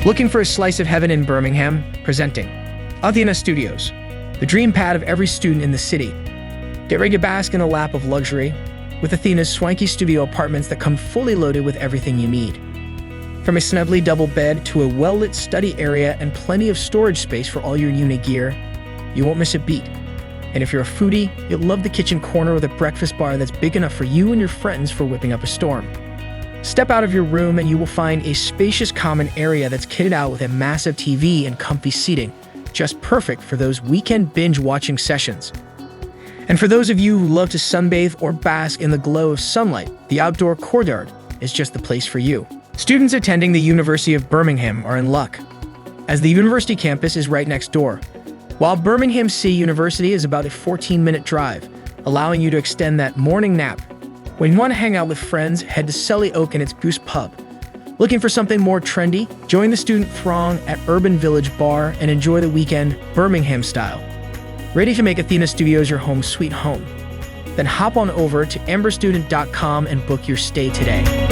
Looking for a slice of heaven in Birmingham? Presenting Athena Studios, the dream pad of every student in the city. Get ready to bask in a lap of luxury with Athena's swanky studio apartments that come fully loaded with everything you need. From a snugly double bed to a well-lit study area and plenty of storage space for all your unit gear, you won't miss a beat. And if you're a foodie, you'll love the kitchen corner with a breakfast bar that's big enough for you and your friends for whipping up a storm. Step out of your room and you will find a spacious common area that's kitted out with a massive TV and comfy seating, just perfect for those weekend binge-watching sessions. And for those of you who love to sunbathe or bask in the glow of sunlight, the outdoor courtyard is just the place for you. Students attending the University of Birmingham are in luck, as the university campus is right next door, while Birmingham University is about a 14-minute drive, allowing you to extend that morning nap. When you want to hang out with friends, head to Selly and its Goose Pub. Looking for something more trendy? Join the student throng at Urban Village Bar and enjoy the weekend Birmingham style. Ready to make Athena Studios your home sweet home? Then hop on over to amberstudent.com and book your stay today.